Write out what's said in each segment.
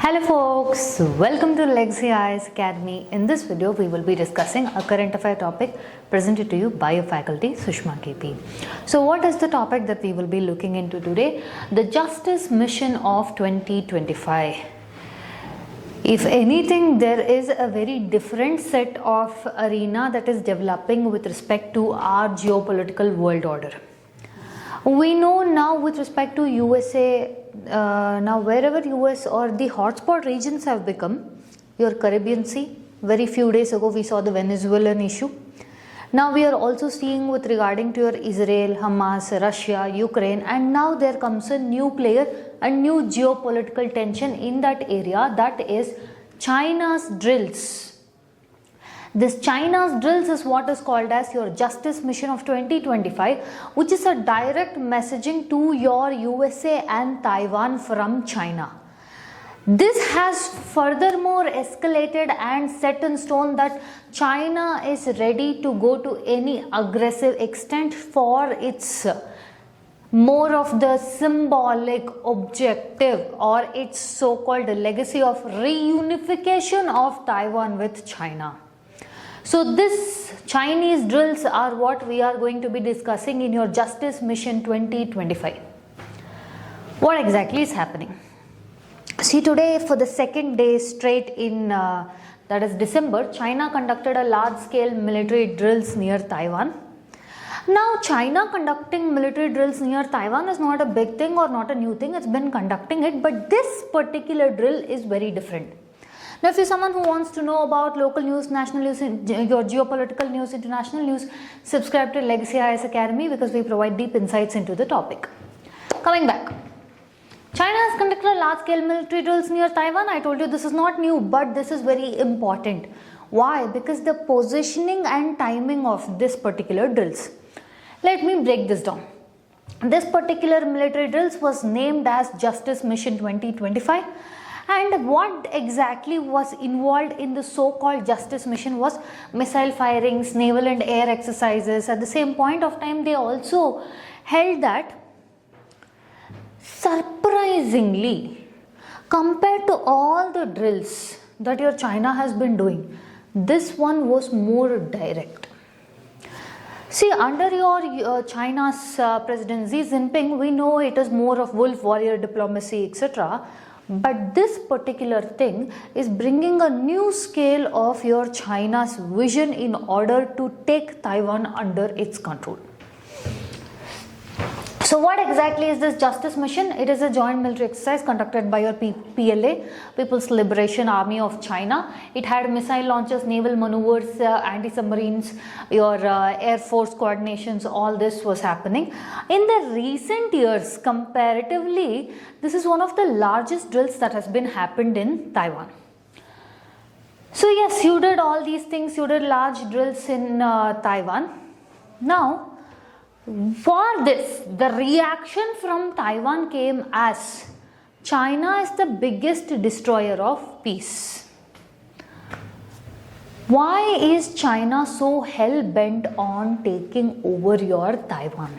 Hello folks, welcome to Legacy IAS Academy. In this video, we will be discussing a current affair topic presented to you by your faculty Sushma KP. So what is the topic that we will be looking into today? The Justice Mission of 2025. If anything, there is a very different set of arena that is developing with respect to our geopolitical world order. We know now with respect to USA, now wherever US or the hotspot regions have become, your Caribbean Sea, very few days ago we saw the Venezuelan issue. Now we are also seeing with regarding to your Israel, Hamas, Russia, Ukraine, and now there comes a new player, a new geopolitical tension in that area, that is China's drills. This China's drills is what is called as your Justice Mission of 2025, which is a direct messaging to your USA and Taiwan from China. This has furthermore escalated and set in stone that China is ready to go to any aggressive extent for its more of the symbolic objective or its so-called legacy of reunification of Taiwan with China. So this Chinese drills are what we are going to be discussing in your Justice Mission 2025. What exactly is happening? See, today for the second day straight in that is December, China conducted a large-scale military drills near Taiwan. Now China conducting military drills near Taiwan is not a big thing or not a new thing, it's been conducting it, but this particular drill is very different. Now, if you're someone who wants to know about local news, national news, your geopolitical news, international news, subscribe to Legacy IAS Academy because we provide deep insights into the topic. Coming back, China has conducted large-scale military drills near Taiwan. I told you this is not new, but this is very important. Why? Because the positioning and timing of this particular drills. Let me break this down. This particular military drills was named as Justice Mission 2025. And what exactly was involved in the so-called Justice Mission was missile firings, naval and air exercises. At the same point of time, they also held that surprisingly, compared to all the drills that your China has been doing, this one was more direct. See, under your China's President Xi Jinping, we know it is more of wolf warrior diplomacy, etc. But this particular thing is bringing a new scale of your China's vision in order to take Taiwan under its control. So what exactly is this Justice Mission? It is a joint military exercise conducted by your PLA, People's Liberation Army of China. It had missile launches, naval maneuvers, anti-submarines, your air force coordinations, all this was happening. In the recent years, comparatively, this is one of the largest drills that has been happened in Taiwan. So yes, you did all these things, you did large drills in Taiwan. Now, for this, the reaction from Taiwan came as China is the biggest destroyer of peace. Why is China so hell-bent on taking over your Taiwan?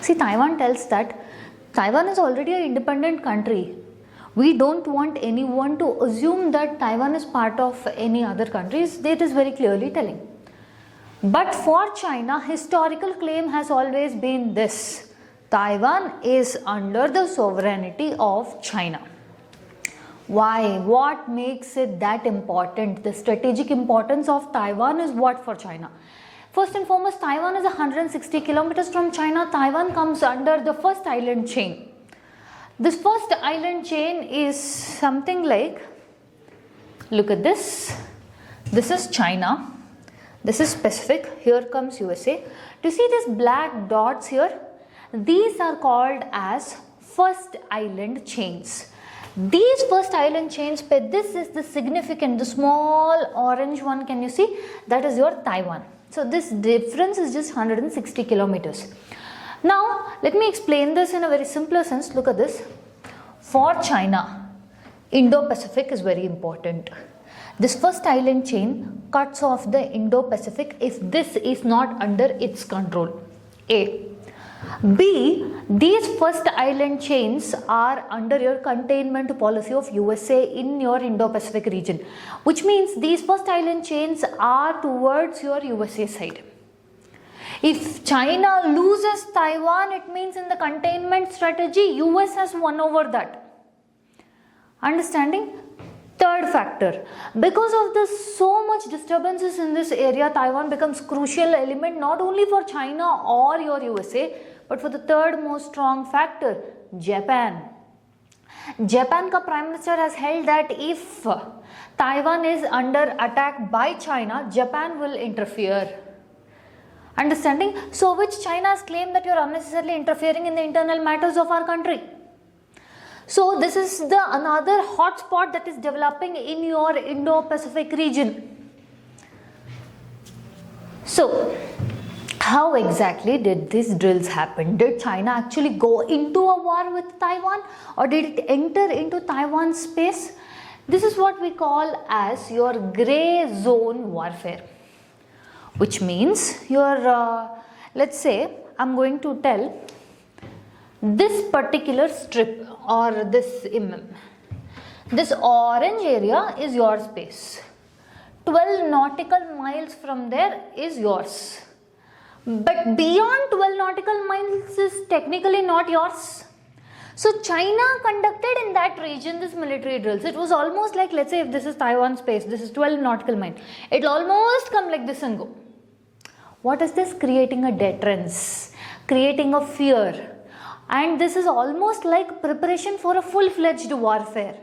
See, Taiwan tells that Taiwan is already an independent country. We don't want anyone to assume that Taiwan is part of any other countries. It is very clearly telling. But for China, historical claim has always been this: Taiwan is under the sovereignty of China. Why? What makes it that important? The strategic importance of Taiwan is what for China? First and foremost, Taiwan is 160 kilometers from China. Taiwan comes under the first island chain. This first island chain is something like, look at this. This is China. This is Pacific, here comes USA. Do you see these black dots here? These are called as first island chains. These first island chains, this is the significant, the small orange one, can you see? That is your Taiwan. So this difference is just 160 kilometers. Now, let me explain this in a very simpler sense. Look at this. For China, Indo-Pacific is very important. This first island chain cuts off the Indo-Pacific if this is not under its control. A. B. These first island chains are under your containment policy of USA in your Indo-Pacific region, which means these first island chains are towards your USA side. If China loses Taiwan, it means in the containment strategy, US has won over that. Understanding? Third factor, because of this so much disturbances in this area, Taiwan becomes crucial element not only for China or your USA, but for the third most strong factor, Japan. Japan ka Prime Minister has held that if Taiwan is under attack by China, Japan will interfere. Understanding? So which China has claimed that you are unnecessarily interfering in the internal matters of our country. So this is the another hotspot that is developing in your Indo-Pacific region. So how exactly did these drills happen? Did China actually go into a war with Taiwan, or did it enter into Taiwan's space? This is what we call as your grey zone warfare, which means your let's say I'm going to tell this particular strip or this orange area is your space. 12 nautical miles from there is yours. But beyond 12 nautical miles is technically not yours. So China conducted in that region this military drills. It was almost like, let's say if this is Taiwan space, this is 12 nautical miles. It will almost come like this and go. What is this? Creating a deterrence, creating a fear. And this is almost like preparation for a full-fledged warfare.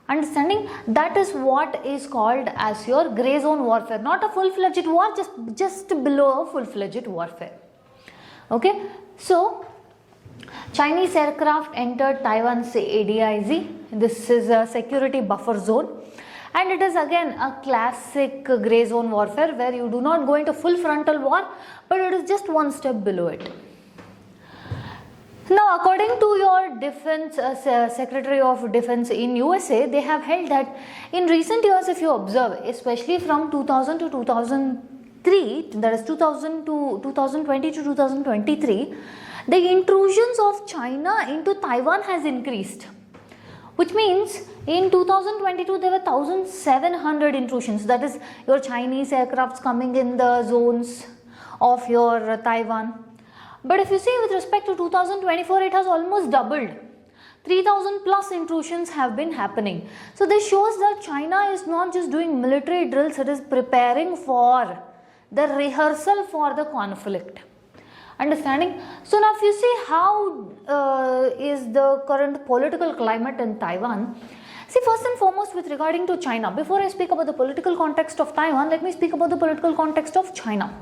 Understanding? That is what is called as your grey zone warfare. Not a full-fledged war, just below a full-fledged warfare. Okay. So, Chinese aircraft entered Taiwan's ADIZ. This is a security buffer zone. And it is again a classic grey zone warfare where you do not go into full frontal war, but it is just one step below it. Now, according to your Defense Secretary of Defense in USA, they have held that in recent years, if you observe, especially from 2000 to 2003, that is 2020 to 2023, the intrusions of China into Taiwan has increased. Which means in 2022 there were 1,700 intrusions, that is your Chinese aircrafts coming in the zones of your Taiwan. But if you see with respect to 2024, it has almost doubled. 3,000 plus intrusions have been happening. So this shows that China is not just doing military drills, it is preparing for the rehearsal for the conflict. Understanding? So now if you see how is the current political climate in Taiwan. See, first and foremost with regarding to China, before I speak about the political context of Taiwan, let me speak about the political context of China.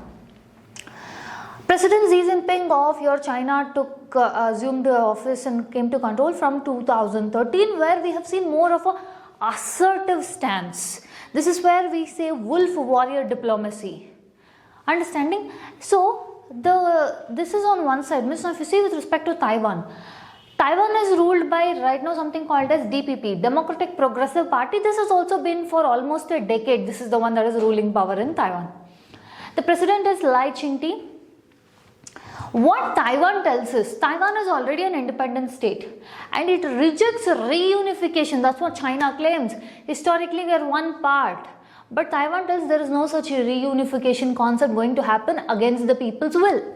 President Xi Jinping of your China assumed office and came to control from 2013, where we have seen more of a assertive stance. This is where we say wolf warrior diplomacy. Understanding? So this is on one side. Now if you see with respect to Taiwan, Taiwan is ruled by right now something called as DPP, Democratic Progressive Party. This has also been for almost a decade. This is the one that is ruling power in Taiwan. The president is Lai Ching-te. What Taiwan tells us, Taiwan is already an independent state and it rejects reunification. That's what China claims. Historically, we are one part. But Taiwan tells there is no such reunification concept going to happen against the people's will.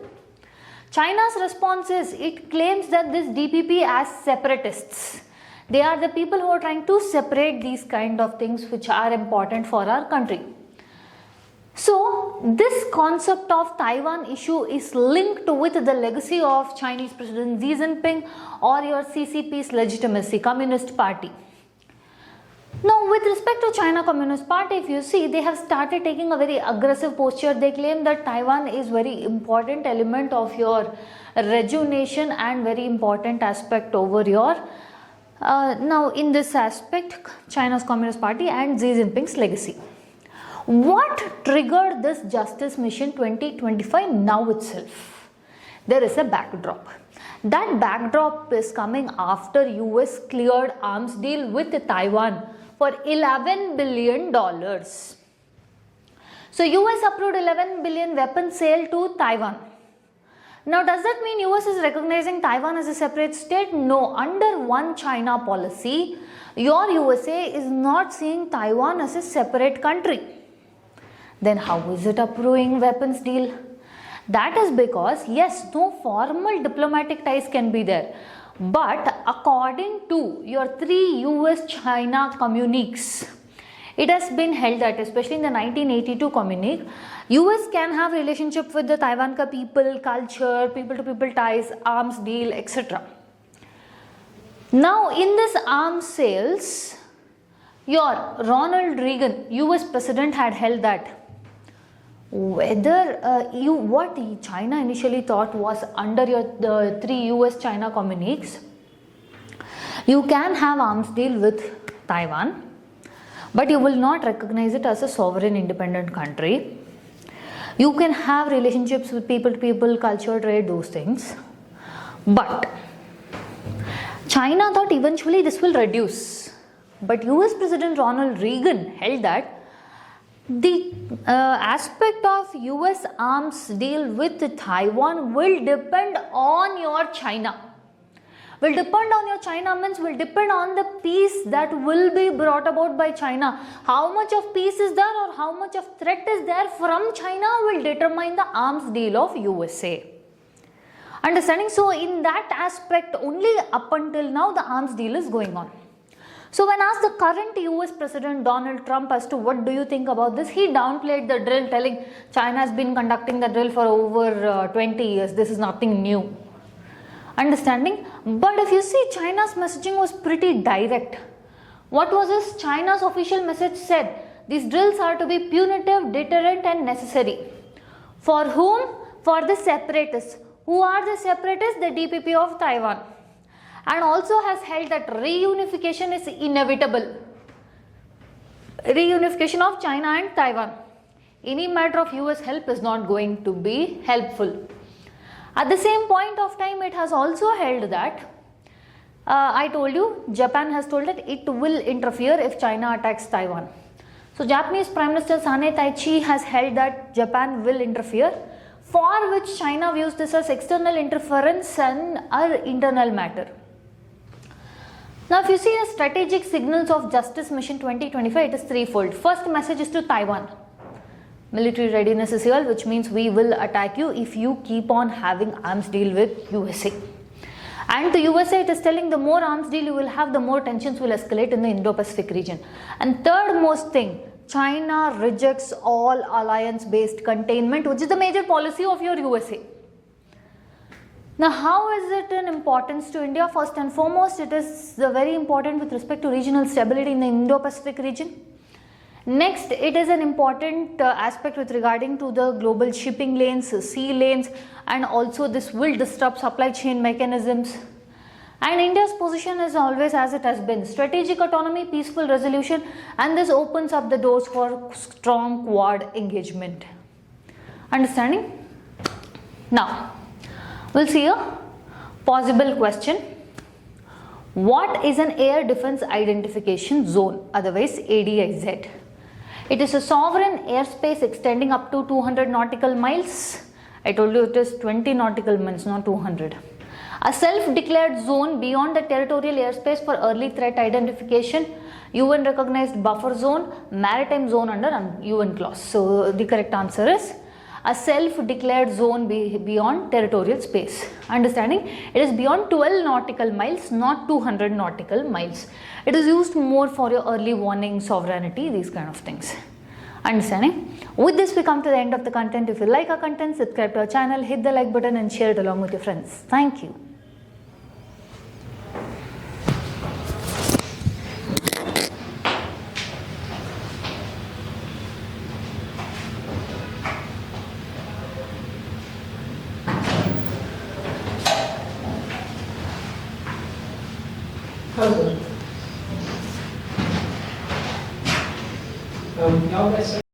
China's response is, it claims that this DPP as separatists. They are the people who are trying to separate these kind of things which are important for our country. So, this concept of Taiwan issue is linked with the legacy of Chinese President Xi Jinping or your CCP's legitimacy, Communist Party. Now, with respect to China Communist Party, if you see, they have started taking a very aggressive posture. They claim that Taiwan is very important element of your rejuvenation and very important aspect over your now in this aspect, China's Communist Party and Xi Jinping's legacy. What triggered this Justice Mission 2025 now itself? There is a backdrop. That backdrop is coming after US cleared arms deal with Taiwan for $11 billion. So US approved 11 billion weapon sale to Taiwan. Now, does that mean US is recognizing Taiwan as a separate state? No. Under one China policy, your USA is not seeing Taiwan as a separate country. Then how is it approving weapons deal? That is because, yes, no formal diplomatic ties can be there. But according to your 3 US-China communiques, it has been held that, especially in the 1982 communique, US can have relationship with the Taiwan people, culture, people-to-people ties, arms deal, etc. Now, in this arms sales, your Ronald Reagan, US president, had held that whether what China initially thought was under the 3 US-China communiques, you can have arms deal with Taiwan, but you will not recognize it as a sovereign independent country. You can have relationships with people to people, culture, trade, those things. But China thought eventually this will reduce. But US President Ronald Reagan held that the aspect of US arms deal with Taiwan will depend on your China. Will depend on your China means will depend on the peace that will be brought about by China. How much of peace is there or how much of threat is there from China will determine the arms deal of USA. Understanding? So in that aspect, only up until now the arms deal is going on. So when asked the current US President Donald Trump as to what do you think about this, he downplayed the drill, telling China has been conducting the drill for over 20 years. This is nothing new. Understanding? But if you see, China's messaging was pretty direct. What was this? China's official message said, these drills are to be punitive, deterrent and necessary. For whom? For the separatists. Who are the separatists? The DPP of Taiwan. And also has held that reunification is inevitable. Reunification of China and Taiwan. Any matter of US help is not going to be helpful. At the same point of time, it has also held that, I told you, Japan has told that it will interfere if China attacks Taiwan. So Japanese Prime Minister Sane Taichi has held that Japan will interfere, for which China views this as external interference and our internal matter. Now, if you see the strategic signals of Justice Mission 2025, it is threefold. First message is to Taiwan. Military readiness is here, which means we will attack you if you keep on having arms deal with USA. And to USA, it is telling the more arms deal you will have, the more tensions will escalate in the Indo-Pacific region. And third most thing, China rejects all alliance-based containment, which is the major policy of your USA. Now, how is it an importance to India? First and foremost, it is very important with respect to regional stability in the Indo-Pacific region. Next, it is an important aspect with regarding to the global shipping lanes, sea lanes, and also this will disrupt supply chain mechanisms. And India's position is always as it has been, strategic autonomy, peaceful resolution, and this opens up the doors for strong Quad engagement. Understanding? Now, we'll see a possible question. What is an air defense identification zone, otherwise ADIZ? It is a sovereign airspace extending up to 200 nautical miles. I told you it is 20 nautical miles, not 200. A self-declared zone beyond the territorial airspace for early threat identification, UN recognized buffer zone, maritime zone under UN clause. So the correct answer is a self-declared zone beyond territorial space. Understanding? It is beyond 12 nautical miles, not 200 nautical miles. It is used more for your early warning, sovereignty, these kind of things. Understanding? With this, we come to the end of the content. If you like our content, subscribe to our channel, hit the like button and share it along with your friends. Thank you. Now let's